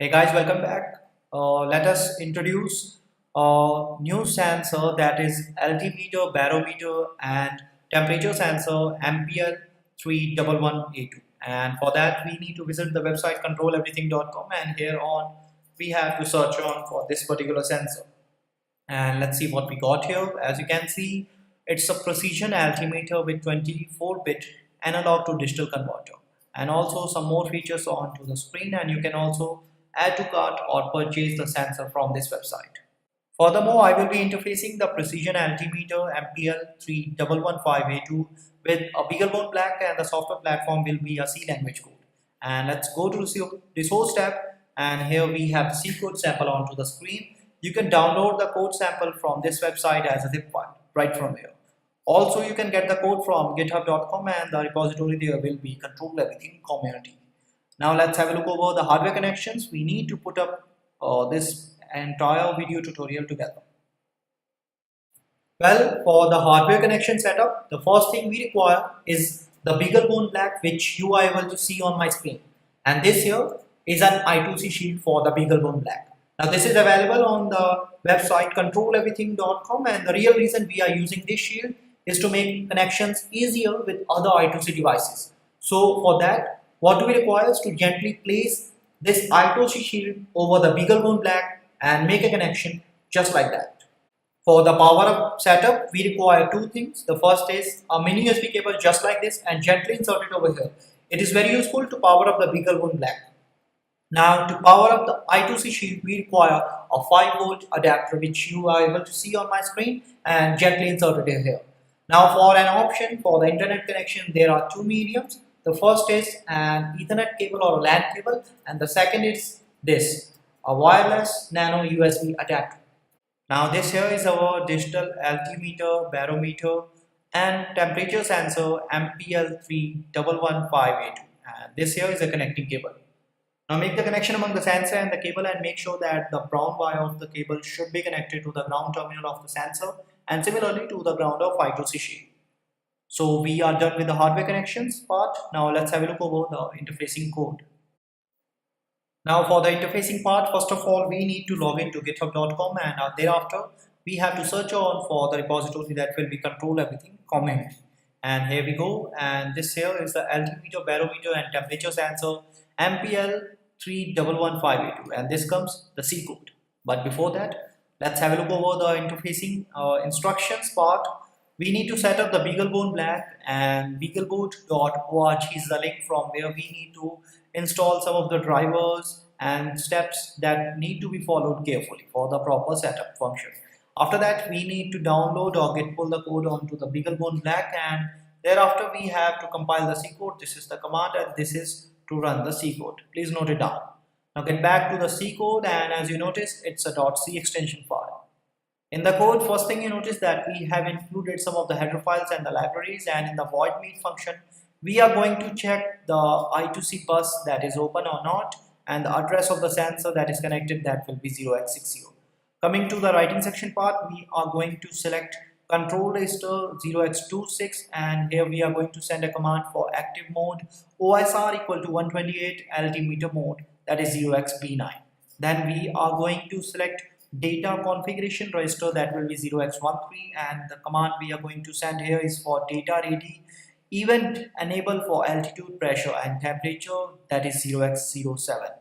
Hey guys, welcome back. Let us introduce a new sensor, that is altimeter, barometer and temperature sensor MPL3115A2. And for that we need to visit the website controleverything.com, and here on we have to search on for this particular sensor. And let's see what we got here. As you can see, it's a precision altimeter with 24-bit analog to digital converter, and also some more features onto the screen, and you can also add to cart or purchase the sensor from this website. Furthermore, I will be interfacing the precision altimeter MPL3115A2 with a BeagleBone Black, and the software platform will be a C language code. And let's go to the source tab, and here we have the C code sample onto the screen. You can download the code sample from this website as a zip file right from here. Also, you can get the code from github.com, and the repository there will be Control Everything Community. Now let's have a look over the hardware connections. We need to put up this entire video tutorial together. Well, for the hardware connection setup, the first thing we require is the BeagleBone Black, which you are able to see on my screen. And this here is an I2C Shield for the BeagleBone Black. Now this is available on the website controleverything.com, and the real reason we are using this shield is to make connections easier with other I2C devices. So for that, what do we require is to gently place this I2C shield over the BeagleBone Black and make a connection just like that. For the power up setup, we require two things. The first is a mini USB cable just like this, and gently insert it over here. It is very useful to power up the BeagleBone Black. Now to power up the I2C shield, we require a 5-volt adapter, which you are able to see on my screen, and gently insert it here. Now for an option for the internet connection, there are two mediums. The first is an Ethernet cable or a LAN cable, and the second is this, a wireless nano USB adapter. Now this here is our digital altimeter, barometer and temperature sensor MPL3115A2, and this here is a connecting cable. Now make the connection among the sensor and the cable, and make sure that the brown wire of the cable should be connected to the ground terminal of the sensor, and similarly to the ground of I2C shield. So we are done with the hardware connections part. Now let's have a look over the interfacing code. Now for the interfacing part, first of all we need to log into github.com, and thereafter we have to search on for the repository that will be Control Everything Community. And here we go, and this here is the altimeter, barometer and temperature sensor MPL3115A2, and this comes the C code. But before that, let's have a look over the interfacing instructions part. We need to set up the BeagleBone Black, and beagleboot.org is the link from where we need to install some of the drivers and steps that need to be followed carefully for the proper setup function. After that, we need to download or git pull the code onto the BeagleBone Black, and thereafter we have to compile the C code. This is the command, and this is to run the C code. Please note it down. Now get back to the C code, and as you notice, it's a .c extension file. In the code, first thing you notice that we have included some of the header files and the libraries, and in the void meet function, we are going to check the I2C bus that is open or not, and the address of the sensor that is connected, that will be 0x60. Coming to the writing section part, we are going to select control register 0x26, and here we are going to send a command for active mode OSR equal to 128, altimeter mode, that is 0xB9. Then we are going to select data configuration register, that will be 0x13, and the command we are going to send here is for data ready event enable for altitude, pressure and temperature, that is 0x07.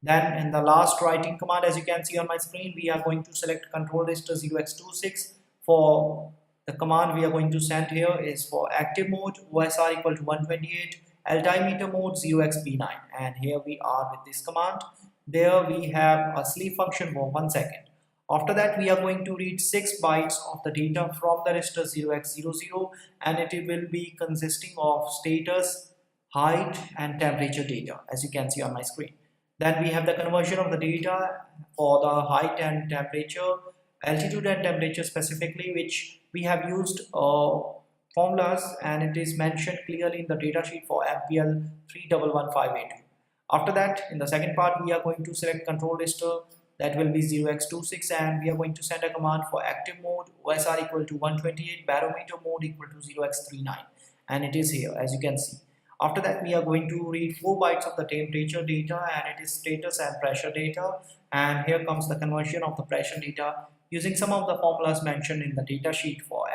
Then in the last writing command, as you can see on my screen, we are going to select control register 0x26. For the command we are going to send here is for active mode OSR equal to 128, altimeter mode 0xB9, and here we are with this command. There we have a sleep function for 1 second. After that, we are going to read 6 bytes of the data from the register 0x00, and it will be consisting of status, height and temperature data, as you can see on my screen. Then we have the conversion of the data for the height and temperature, altitude and temperature specifically, which we have used formulas, and it is mentioned clearly in the data sheet for MPL3115A2. After that, in the second part, we are going to select control register, that will be 0x26, and we are going to send a command for active mode OSR equal to 128, barometer mode equal to 0x39, and it is here as you can see. After that, we are going to read 4 bytes of the temperature data, and it is status and pressure data. And here comes the conversion of the pressure data using some of the formulas mentioned in the data sheet for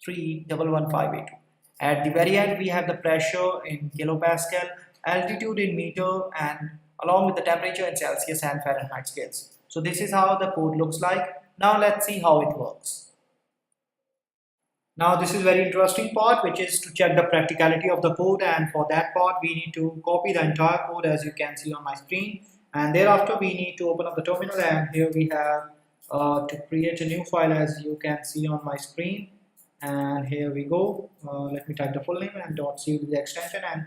MPL3115A2. At the very end, we have the pressure in kilopascal, altitude in meter, and along with the temperature in Celsius and Fahrenheit scales. So this is how the code looks like. Now let's see how it works. Now this is very interesting part, which is to check the practicality of the code, and for that part we need to copy the entire code as you can see on my screen, and thereafter we need to open up the terminal, and here we have to create a new file as you can see on my screen, and here we go. Let me type the full name and .c with the extension, and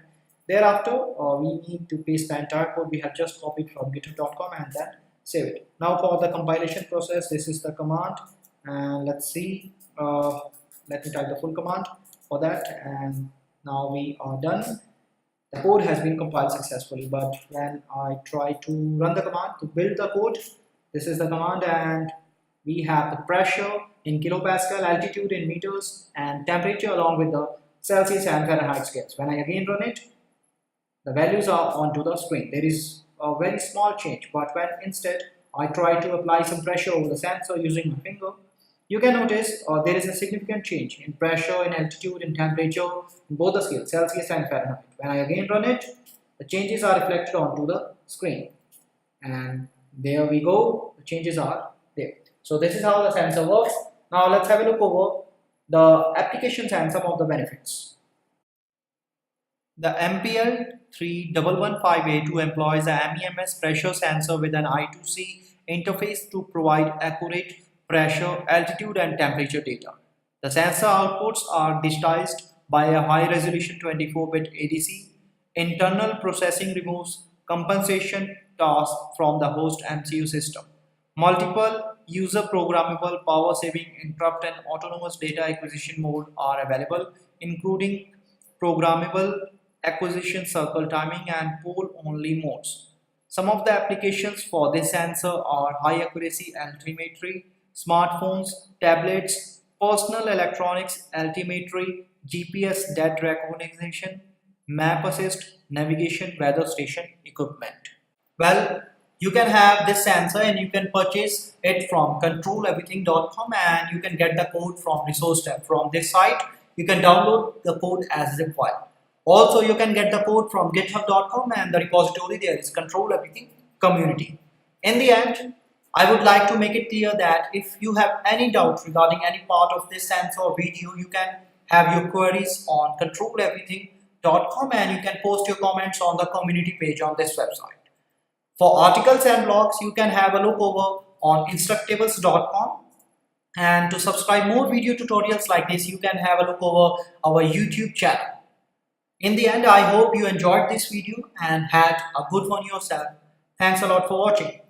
thereafter we need to paste the entire code we have just copied from github.com and then save it. Now for the compilation process, this is the command, and let's see. Let me type the full command for that, and now we are done. The code has been compiled successfully, but when I try to run the command to build the code, this is the command, and we have the pressure in kilopascal, altitude in meters, and temperature along with the Celsius and Fahrenheit scales. When I again run it, the values are onto the screen. There is a very small change, but when instead I try to apply some pressure over the sensor using my finger, you can notice there is a significant change in pressure, in altitude, in temperature, in both the scales, Celsius and Fahrenheit. When I again run it, the changes are reflected onto the screen. And there we go, the changes are there. So this is how the sensor works. Now let's have a look over the applications and some of the benefits. The MPL3115A2 employs a MEMS pressure sensor with an I2C interface to provide accurate pressure, altitude, and temperature data. The sensor outputs are digitized by a high-resolution 24-bit ADC. Internal processing removes compensation tasks from the host MCU system. Multiple user-programmable, power-saving, interrupt, and autonomous data acquisition mode are available, including programmable acquisition, circle timing, and pole-only modes. Some of the applications for this sensor are high-accuracy altimetry, smartphones, tablets, personal electronics, altimetry, GPS dead recognition, map assist, navigation, weather station equipment. Well, you can have this sensor and you can purchase it from controleverything.com, and you can get the code from resource tab. From this site, you can download the code as zip file. Also, you can get the code from github.com, and the repository there is Control Everything Community. In the end, I would like to make it clear that if you have any doubt regarding any part of this sensor or video, you can have your queries on controleverything.com, and you can post your comments on the community page on this website. For articles and blogs, you can have a look over on instructables.com, and to subscribe more video tutorials like this, you can have a look over our YouTube channel. In the end, I hope you enjoyed this video and had a good one yourself. Thanks a lot for watching.